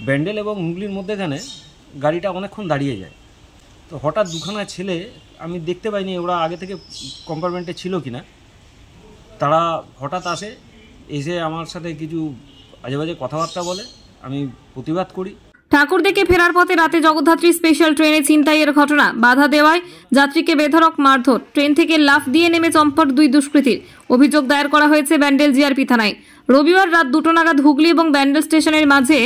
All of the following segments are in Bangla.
ব্যান্ডেল এবং হুগলির মধ্যেখানে গাড়িটা অনেকক্ষণ দাঁড়িয়ে যায়। তো হঠাৎ দুখানা ছেলে, আমি দেখতে পাইনি ওরা আগে থেকে কম্পার্টমেন্টে ছিল কি না, তারা হঠাৎ আসে, এসে আমার সাথে কিছু আজে বাজে কথাবার্তা বলে। আমি প্রতিবাদ করি। ঠাকুর দেখে ফেরার পথে রাতে জগদ্ধাত্রী স্পেশাল ট্রেনে ছিনতাইয়ের ঘটনা, বাধা দেওয়ায় যাত্রীকে বেধড়ক মারধর, ট্রেন থেকে লাফ দিয়ে নেমে চম্পট দুই দুষ্কৃতীর। অভিযোগ দায়ের করা হয়েছে ব্যান্ডেল জিআরপি থানায়। রবিবার রাত 2টো নাগাদ হুগলি এবং ব্যান্ডেল স্টেশনের মাঝে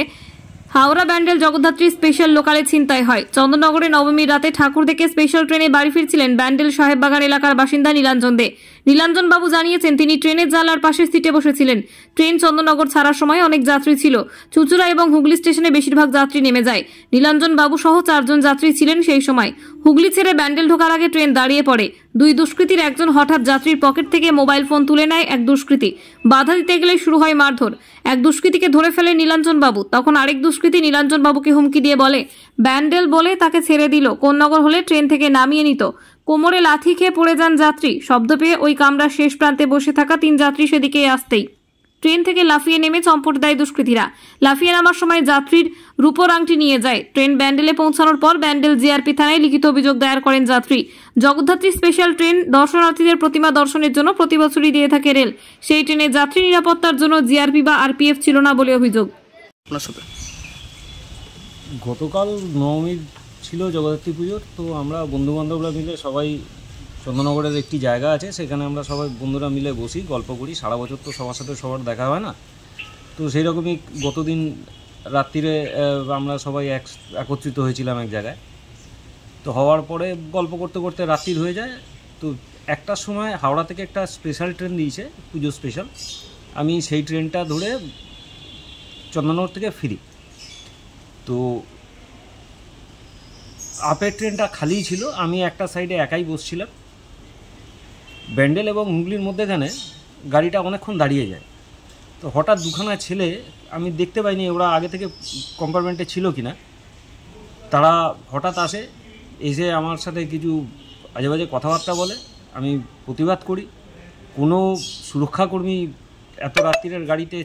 হাওড়া ব্যান্ডেল জগদ্ধাত্রী স্পেশাল লোকালে ছিনতাই হয়। চন্দননগরে নবমীর রাতে ঠাকুর দেখে স্পেশাল ট্রেনে বাড়ি ফিরছিলেন ব্যান্ডেল সাহেববাগান এলাকার বাসিন্দা নীলাঞ্জন দে। নীলাঞ্জন বাবু জানিয়েছেন, তিনি ট্রেনের জানলার পাশের সিটে বসেছিলেন। ট্রেন চন্দননগর ছাড়ার সময় অনেক যাত্রী ছিল। চুচুড়া এবং হুগলি স্টেশনে বেশিরভাগ যাত্রী নেমে যায়। নীলাঞ্জন বাবু সহ 4 জন যাত্রী ছিলেন সেই সময়। হুগলি ছেড়ে ব্যান্ডেল ঢোকার আগে ট্রেন দাঁড়িয়ে পড়ে। দুই দুষ্কৃতীর একজন হঠাৎ যাত্রীর পকেট থেকে মোবাইল ফোন তুলে নেয় এক দুষ্কৃতী। বাধা দিতে গেলে শুরু হয় মারধর। এক দুষ্কৃতীকে ধরে ফেলে নীলাঞ্জন বাবু। তখন আরেক দুষ্কৃতী নীলাঞ্জন বাবুকে হুমকি দিয়ে বলে, ব্যান্ডেল বলে তাকে ছেড়ে দিল, কোন্নগর হলে ট্রেন থেকে নামিয়ে নিত। কোমরে লাথি খেয়ে পড়ে যান যাত্রী। শব্দ পেয়ে ওই কামরার শেষ প্রান্তে বসে থাকা 3 যাত্রী সেদিকে আসতেই ট্রেন থেকে লাফিয়ে নেমে চম্পট দেয় দুষ্কৃতীরা। লাফিয়ে নামার সময় যাত্রীর রূপোর আংটি নিয়ে যায়। ট্রেন ব্যান্ডেলে পৌঁছানোর পর ব্যান্ডেল জিআরপি থানায় লিখিত অভিযোগ দায়ের করেন যাত্রী। জগদ্ধাত্রী স্পেশাল ট্রেন দর্শনার্থীদের প্রতিমা দর্শনের জন্য প্রতি বছরই দিয়ে থাকে রেল। সেই ট্রেনে যাত্রী নিরাপত্তার জন্য জিআরপি বা আরপিএফ ছিল না বলে অভিযোগ। গতকাল নবমীর ছিল জগদ্ধাত্রী পুজোর, তো আমরা বন্ধুবান্ধবরা মিলে সবাই চন্দননগরের একটি জায়গা আছে, সেখানে আমরা সবাই বন্ধুরা মিলে বসি, গল্প করি। সারা বছর তো সবার সাথে সবার দেখা হয় না, তো সেই রকমই গতদিন রাত্রিরে আমরা সবাই একত্রিত হয়েছিলাম এক জায়গায়। তো হওয়ার পরে গল্প করতে করতে রাত্রি হয়ে যায়। তো একটার সময় হাওড়া থেকে একটা স্পেশাল ট্রেন দিয়েছে, পুজো স্পেশাল। আমি সেই ট্রেনটা ধরে চন্দননগর থেকে ফিরি। তো আপের ট্রেনটা খালিই ছিল, আমি একটা সাইডে একাই বসছিলাম। ব্যান্ডেল এবং হুগলির মধ্যেখানে গাড়িটা অনেকক্ষণ দাঁড়িয়ে যায়। তো হঠাৎ দুখানা ছেলে, আমি দেখতে পাইনি ওরা আগে থেকে কম্পার্টমেন্টে ছিল কি না, তারা হঠাৎ আসে, এসে আমার সাথে কিছু আজে বাজে কথাবার্তা বলে। আমি প্রতিবাদ করি। কোনো সুরক্ষাকর্মী এত রাত্রিরের গাড়িতে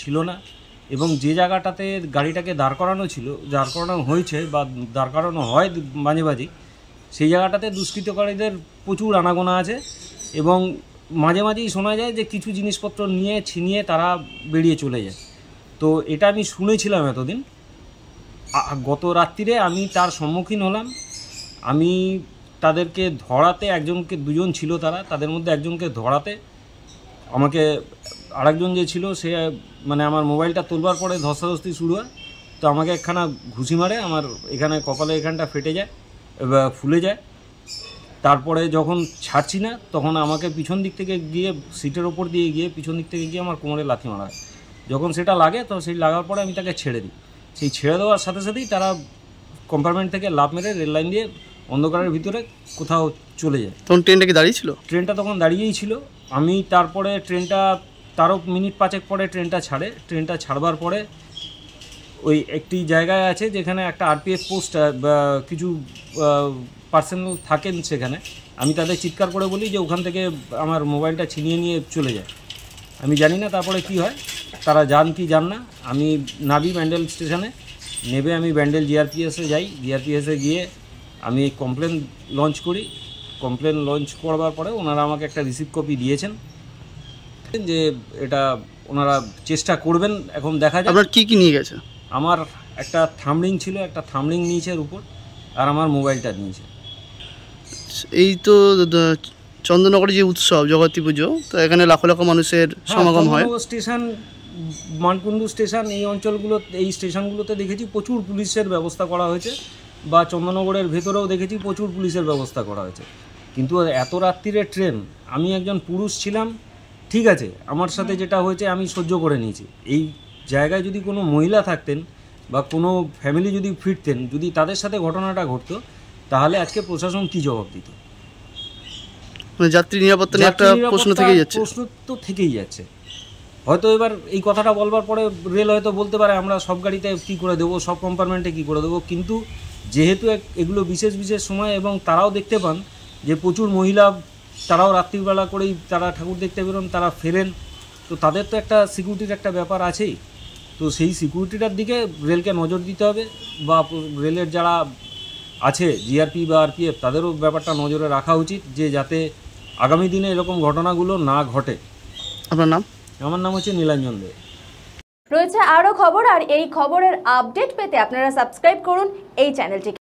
ছিল না, এবং যে জায়গাটাতে গাড়িটাকে দাঁড় করানো হয়েছে বা দাঁড় করানো হয় মাঝে মাঝে, সেই জায়গাটাতে দুষ্কৃতকারীদের প্রচুর আনাগোনা আছে, এবং মাঝে মাঝেই শোনা যায় যে কিছু জিনিসপত্র নিয়ে ছিনিয়ে তারা বেরিয়ে চলে যায়। তো এটা আমি শুনেছিলাম এতদিন। গত রাত্রিরে আমি তার সম্মুখীন হলাম। আমি তাদেরকে ধরাতে, দুজন ছিল তাদের মধ্যে একজনকে ধরাতে আমাকে আরেকজন যে ছিল সে মানে আমার মোবাইলটা তোলবার পরে ধস্তাধস্তি শুরু হয়। তো আমাকে একখানা ঘুষি মারে, আমার এখানে কপালে এখানটা ফেটে যায়, ফুলে যায়। তারপরে যখন ছাড়ছি না, তখন আমাকে পিছন দিক থেকে গিয়ে সিটের ওপর দিয়ে গিয়ে পিছন দিক থেকে গিয়ে আমার কোমরে লাথি মারা হয়। যখন সেটা লাগে, তো সেই লাগার পরে আমি তাকে ছেড়ে দিই। সেই ছেড়ে দেওয়ার সাথে সাথেই তারা কম্পার্টমেন্ট থেকে লাফ মেরে রেল লাইন দিয়ে অন্ধকারের ভিতরে কোথাও চলে যায়। তখন ট্রেনটা কি দাঁড়িয়ে ছিল? ট্রেনটা তখন দাঁড়িয়েই ছিল। আমি তারপরে তারও মিনিট 5 পরে ট্রেনটা ছাড়ে। ট্রেনটা ছাড়বার পরে ওই একটি জায়গায় আছে যেখানে একটা আরপিএফ পোস্ট বা কিছু পার্সোনাল থাকেন সেখানে। আমি তাদের চিৎকার করে বলি যে ওখান থেকে আমার মোবাইলটা ছিনিয়ে নিয়ে চলে যায়। আমি জানি না তারপরে কি হয়, তারা যান কি যান না। আমি নাবি ব্যান্ডেল স্টেশনে, নেবে আমি ব্যান্ডেল জিআরপিএসে যাই। জিআরপিএসে গিয়ে আমি কমপ্লেন লঞ্চ করি। কমপ্লেন লঞ্চ করবার পরে ওনারা আমাকে একটা রিসিভ কপি দিয়েছেন যে এটা ওনারা চেষ্টা করবেন। এখন দেখা যায়। আপনার কি নিয়ে গেছে? আমার একটা থামলিং ছিল, একটা থামলিং নিয়েছে এর উপর, আর আমার মোবাইলটা নিয়েছে। এই তো চন্দননগরে যে উৎসব জগদ্ধাত্রী পুজো, তো এখানে লাখো লাখো মানুষের সমাগম হয়। স্টেশন, মানকুণ্ডু স্টেশন, এই স্টেশনগুলোতে দেখেছি প্রচুর পুলিশের ব্যবস্থা করা হয়েছে, বা চন্দননগরের ভেতরেও দেখেছি প্রচুর পুলিশের ব্যবস্থা করা হয়েছে। কিন্তু এত রাত্রিরে ট্রেন, আমি একজন পুরুষ ছিলাম, ঠিক আছে, আমার সাথে যেটা হয়েছে আমি সহ্য করে নিয়েছি। এই জায়গায় যদি কোনো মহিলা থাকতেন বা কোনো ফ্যামিলি যদি ফিরতেন, যদি তাদের সাথে ঘটনাটা ঘটতো, তাহলে আজকে প্রশাসন কী জবাব দিত? যাত্রী নিরাপত্তা নিয়ে একটা প্রশ্ন তো থেকেই যাচ্ছে। হয়তো এবার এই কথাটা বলবার পরে রেল হয়তো বলতে পারে আমরা সব গাড়িতে কী করে দেবো, সব কম্পার্টমেন্টে কী করে দেবো, কিন্তু যেহেতু এগুলো বিশেষ বিশেষ সময়, এবং তারাও দেখতে পান যে প্রচুর মহিলা, তারাও রাত্রিবেলা করেই তারা ঠাকুর দেখতে বেরোন, তারা ফেরেন, তো তাদের তো একটা সিকিউরিটির একটা ব্যাপার আছেই। তো তো সেই সিকিউরিটিটার দিকে রেলকে নজর দিতে হবে, বা রেলের যারা আছে জিআরপি বা আরপিএফ তাদেরও ব্যাপারটা নজরে রাখা উচিত, যে যাতে আগামী দিনে এরকম ঘটনাগুলো না ঘটে। আপনার নাম? আমার নাম হচ্ছে নীলাঞ্জন দে। রয়েছে আরও খবর, আর এই খবরের আপডেট পেতে আপনারা সাবস্ক্রাইব করুন এই চ্যানেলটিকে।